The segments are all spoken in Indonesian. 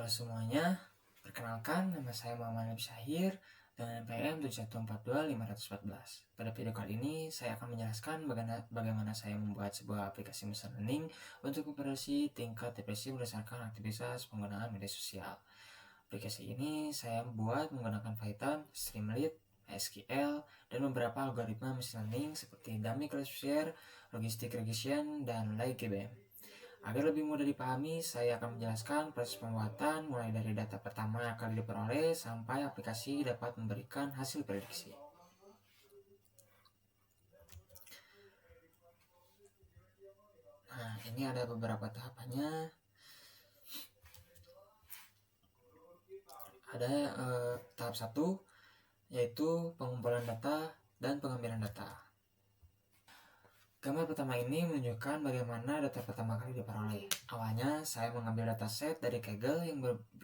Halo semuanya, perkenalkan nama saya Muhammad Nabi Syahir dengan NPM 7142514. Pada video kali ini saya akan menjelaskan bagaimana saya membuat sebuah aplikasi machine learning untuk memproduksi tingkat depresi berdasarkan aktivitas penggunaan media sosial. Aplikasi ini saya buat menggunakan Python, Streamlit, MySQL, dan beberapa algoritma machine learning seperti dummy classifier, logistic regression, dan LigGBM. Agar lebih mudah dipahami, saya akan menjelaskan proses pembuatan mulai dari data pertama yang akan diperoleh sampai aplikasi dapat memberikan hasil prediksi. Nah, ini ada beberapa tahapannya. Ada tahap 1, yaitu pengumpulan data dan pengambilan data. Gambar pertama ini menunjukkan bagaimana data pertama kali diperoleh. Awalnya, saya mengambil dataset dari Kaggle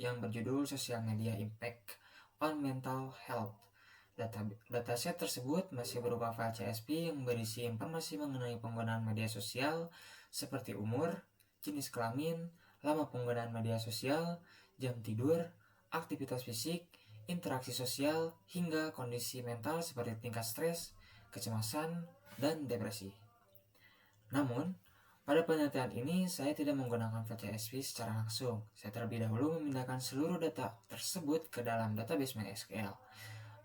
yang berjudul Social Media Impact on Mental Health. Dataset tersebut masih berupa file CSV yang berisi informasi mengenai penggunaan media sosial seperti umur, jenis kelamin, lama penggunaan media sosial, jam tidur, aktivitas fisik, interaksi sosial, hingga kondisi mental seperti tingkat stres, kecemasan, dan depresi. Namun, pada penelitian ini saya tidak menggunakan file CSV secara langsung. Saya terlebih dahulu memindahkan seluruh data tersebut ke dalam database MySQL.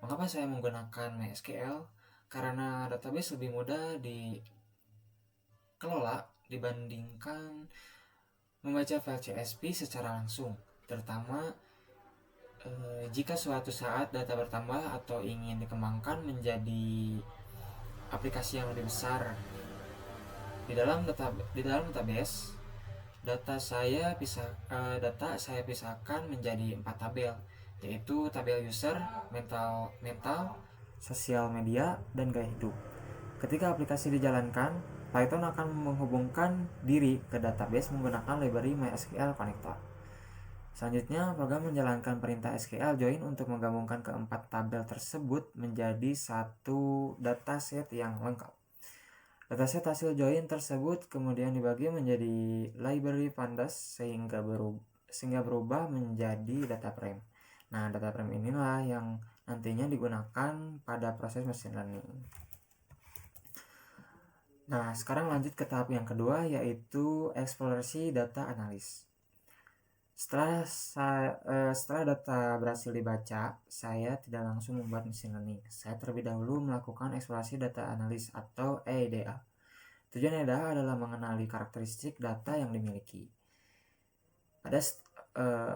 Mengapa saya menggunakan MySQL? Karena database lebih mudah dikelola dibandingkan membaca file CSV secara langsung, terutama jika suatu saat data bertambah atau ingin dikembangkan menjadi aplikasi yang lebih besar. Di dalam database, data saya pisahkan menjadi 4 tabel, yaitu tabel user, mental, sosial media, dan gaya hidup. Ketika aplikasi dijalankan, Python akan menghubungkan diri ke database menggunakan library MySQL Connector. Selanjutnya, program menjalankan perintah SQL join untuk menggabungkan keempat tabel tersebut menjadi satu dataset yang lengkap. Dataset hasil join tersebut kemudian dibagi menjadi library pandas sehingga berubah menjadi data frame. Nah, data frame inilah yang nantinya digunakan pada proses machine learning. Nah, sekarang lanjut ke tahap yang kedua, yaitu eksplorasi data analis. Setelah data berhasil dibaca, saya tidak langsung membuat machine learning. Saya terlebih dahulu melakukan eksplorasi data analis atau EDA. Tujuan EDA adalah mengenali karakteristik data yang dimiliki.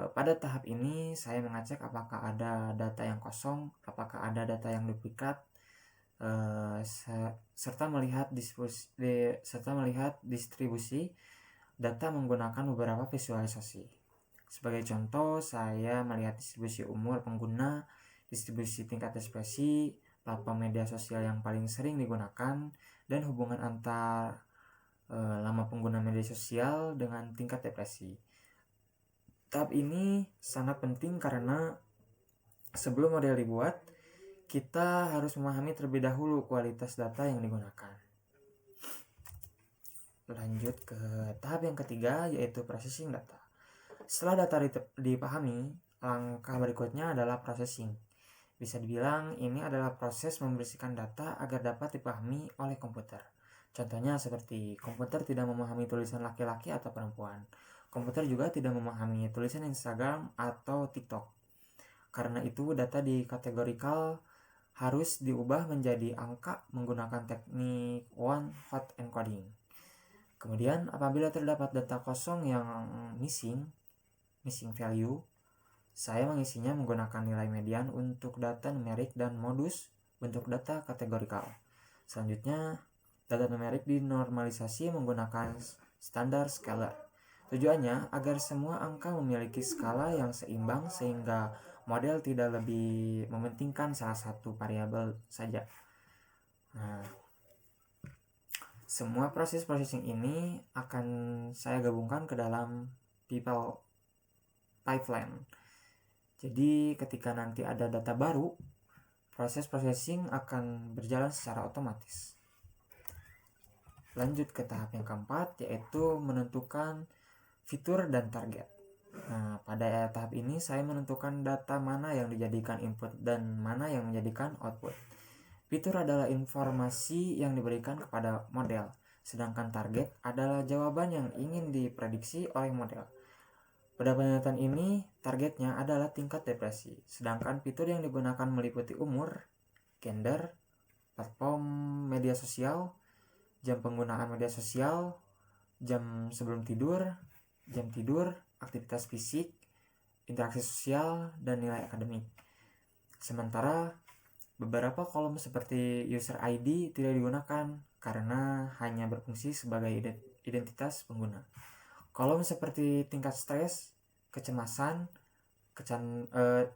Pada tahap ini, saya mengecek apakah ada data yang kosong, apakah ada data yang duplikat, serta melihat distribusi data menggunakan beberapa visualisasi. Sebagai contoh, saya melihat distribusi umur pengguna, distribusi tingkat depresi, platform media sosial yang paling sering digunakan, dan hubungan antar lama pengguna media sosial dengan tingkat depresi. Tahap ini sangat penting karena sebelum model dibuat, kita harus memahami terlebih dahulu kualitas data yang digunakan. Lanjut ke tahap yang ketiga, yaitu processing data. Setelah data dipahami, langkah berikutnya adalah processing. Bisa dibilang ini adalah proses membersihkan data agar dapat dipahami oleh komputer. Contohnya seperti komputer tidak memahami tulisan laki-laki atau perempuan. Komputer juga tidak memahami tulisan Instagram atau TikTok. Karena itu data di kategorikal harus diubah menjadi angka menggunakan teknik one-hot encoding. Kemudian apabila terdapat data kosong yang missing value, saya mengisinya menggunakan nilai median untuk data numerik dan modus bentuk data kategorikal. Selanjutnya, data numerik dinormalisasi menggunakan standar scalar. Tujuannya agar semua angka memiliki skala yang seimbang sehingga model tidak lebih mementingkan salah satu variabel saja. Nah, semua proses processing ini akan saya gabungkan ke dalam pipeline. Jadi ketika nanti ada data baru, proses processing akan berjalan secara otomatis. Lanjut ke tahap yang keempat, yaitu menentukan fitur dan target. Nah, pada tahap ini saya menentukan data mana yang dijadikan input dan mana yang menjadikan output. Fitur adalah informasi yang diberikan kepada model, sedangkan target adalah jawaban yang ingin diprediksi oleh model. Pada penelitian ini, targetnya adalah tingkat depresi, sedangkan fitur yang digunakan meliputi umur, gender, platform media sosial, jam penggunaan media sosial, jam sebelum tidur, jam tidur, aktivitas fisik, interaksi sosial, dan nilai akademik. Sementara beberapa kolom seperti user ID tidak digunakan karena hanya berfungsi sebagai identitas pengguna. Kolom seperti tingkat stres, kecemasan,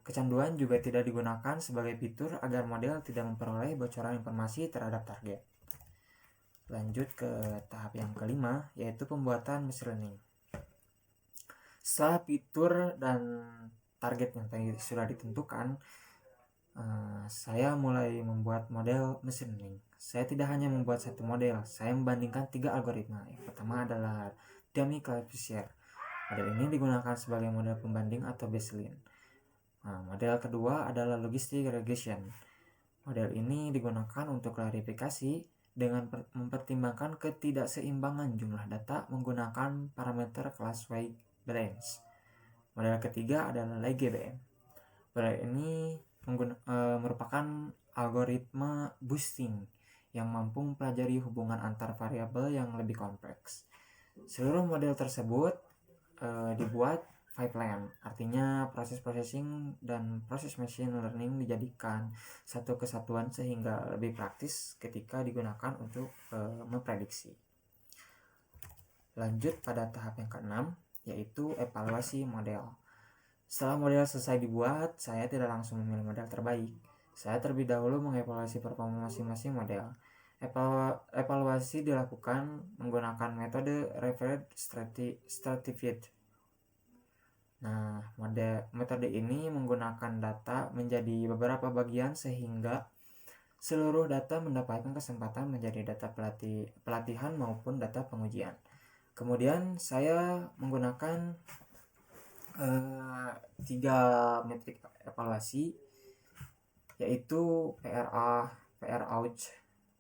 kecanduan juga tidak digunakan sebagai fitur agar model tidak memperoleh bocoran informasi terhadap target. Lanjut ke tahap yang kelima, yaitu pembuatan machine learning. Setelah fitur dan target yang tadi sudah ditentukan, saya mulai membuat model machine learning. Saya tidak hanya membuat satu model, saya membandingkan 3 algoritma. Yang pertama adalah dummy classifier. Model ini digunakan sebagai model pembanding atau baseline. Model kedua adalah logistic regression. Model ini digunakan untuk klarifikasi dengan mempertimbangkan ketidakseimbangan jumlah data menggunakan parameter class weight balance. Model ketiga adalah LGBM. Model ini merupakan algoritma boosting yang mampu mempelajari hubungan antar variabel yang lebih kompleks. Seluruh model tersebut dibuat pipeline, artinya proses processing dan proses machine learning dijadikan satu kesatuan sehingga lebih praktis ketika digunakan untuk memprediksi. Lanjut pada tahap yang keenam, yaitu evaluasi model. Setelah model selesai dibuat, saya tidak langsung memilih model terbaik. Saya terlebih dahulu mengevaluasi performa masing-masing model. Evaluasi dilakukan menggunakan metode Review Stratified. Nah, metode ini menggunakan data menjadi beberapa bagian sehingga seluruh data mendapatkan kesempatan menjadi data pelatihan maupun data pengujian. Kemudian saya menggunakan 3 metrik evaluasi, yaitu PRA, PR out,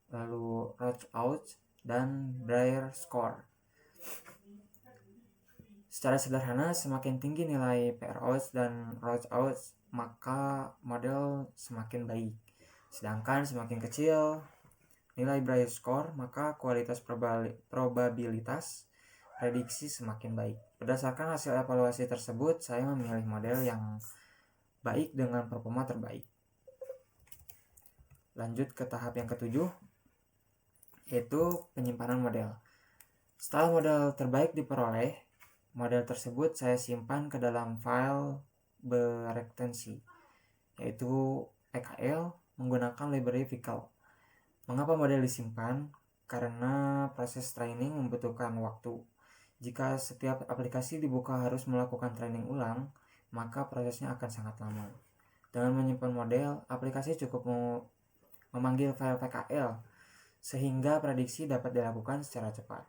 lalu Roach out, dan Breyer score. Secara sederhana, semakin tinggi nilai PR out dan Roach out, maka model semakin baik. Sedangkan semakin kecil nilai Breyer score, maka kualitas probabilitas prediksi semakin baik. Berdasarkan hasil evaluasi tersebut, saya memilih model yang baik dengan performa terbaik. Lanjut ke tahap yang ketujuh, yaitu penyimpanan model. Setelah model terbaik diperoleh, model tersebut saya simpan ke dalam file berekstensi, yaitu PKL menggunakan library Vical. Mengapa model disimpan? Karena proses training membutuhkan waktu. Jika setiap aplikasi dibuka harus melakukan training ulang, maka prosesnya akan sangat lama. Dengan menyimpan model, aplikasi cukup memanggil file PKL, sehingga prediksi dapat dilakukan secara cepat.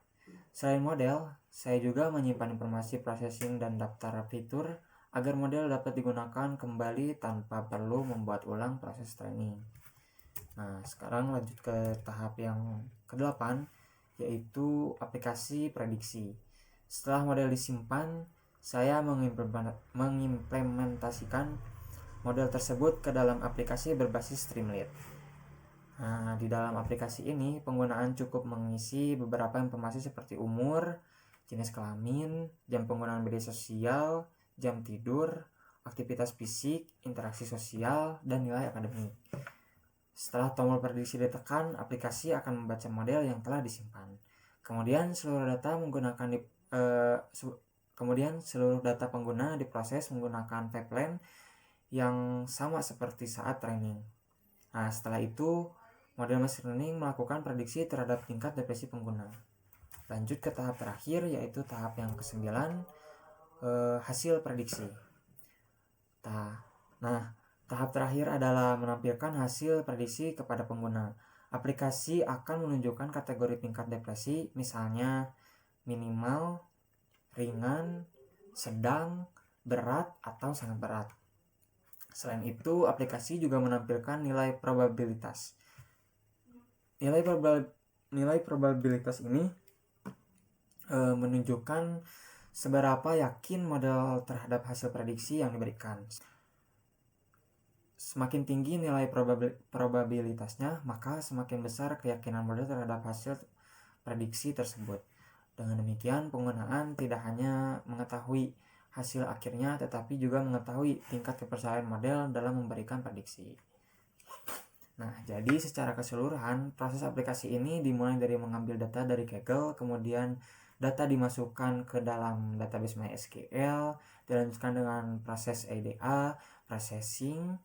Selain model, saya juga menyimpan informasi processing dan daftar fitur agar model dapat digunakan kembali tanpa perlu membuat ulang proses training. Nah, sekarang lanjut ke tahap yang ke-8, yaitu aplikasi prediksi. Setelah model disimpan, saya mengimplementasikan model tersebut ke dalam aplikasi berbasis Streamlit. Nah, di dalam aplikasi ini penggunaan cukup mengisi beberapa informasi seperti umur, jenis kelamin, jam penggunaan media sosial, jam tidur, aktivitas fisik, interaksi sosial, dan nilai akademik. Setelah tombol prediksi ditekan, aplikasi akan membaca model yang telah disimpan. Kemudian seluruh data pengguna diproses menggunakan pipeline yang sama seperti saat training. Nah, setelah itu model machine learning melakukan prediksi terhadap tingkat depresi pengguna. Lanjut ke tahap terakhir, yaitu tahap yang ke-9, hasil prediksi. Nah, tahap terakhir adalah menampilkan hasil prediksi kepada pengguna. Aplikasi akan menunjukkan kategori tingkat depresi, misalnya minimal, ringan, sedang, berat atau sangat berat. Selain itu, aplikasi juga menampilkan nilai probabilitas. Nilai probabilitas ini menunjukkan seberapa yakin model terhadap hasil prediksi yang diberikan. Semakin tinggi nilai probabilitasnya, maka semakin besar keyakinan model terhadap hasil prediksi tersebut. Dengan demikian, penggunaan tidak hanya mengetahui hasil akhirnya, tetapi juga mengetahui tingkat kepercayaan model dalam memberikan prediksi. Nah, jadi secara keseluruhan, proses aplikasi ini dimulai dari mengambil data dari Kaggle, kemudian data dimasukkan ke dalam database MySQL, dilanjutkan dengan proses EDA, processing,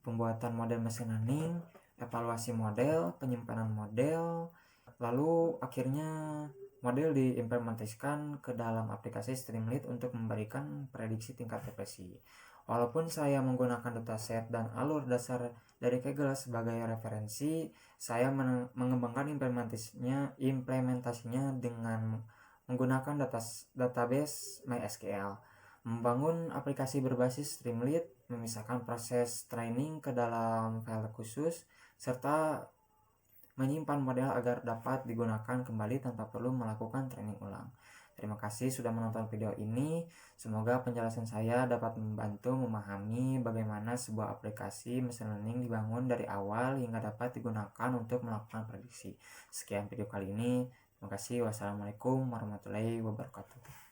pembuatan model machine learning, evaluasi model, penyimpanan model, lalu akhirnya model diimplementasikan ke dalam aplikasi Streamlit untuk memberikan prediksi tingkat depresi. Walaupun saya menggunakan dataset dan alur dasar dari Kaggle sebagai referensi, saya mengembangkan implementasinya dengan menggunakan database MySQL. Membangun aplikasi berbasis Streamlit, memisahkan proses training ke dalam file khusus, serta menyimpan model agar dapat digunakan kembali tanpa perlu melakukan training ulang. Terima kasih sudah menonton video ini. Semoga penjelasan saya dapat membantu memahami bagaimana sebuah aplikasi machine learning dibangun dari awal hingga dapat digunakan untuk melakukan prediksi. Sekian video kali ini. Terima kasih. Wassalamualaikum warahmatullahi wabarakatuh.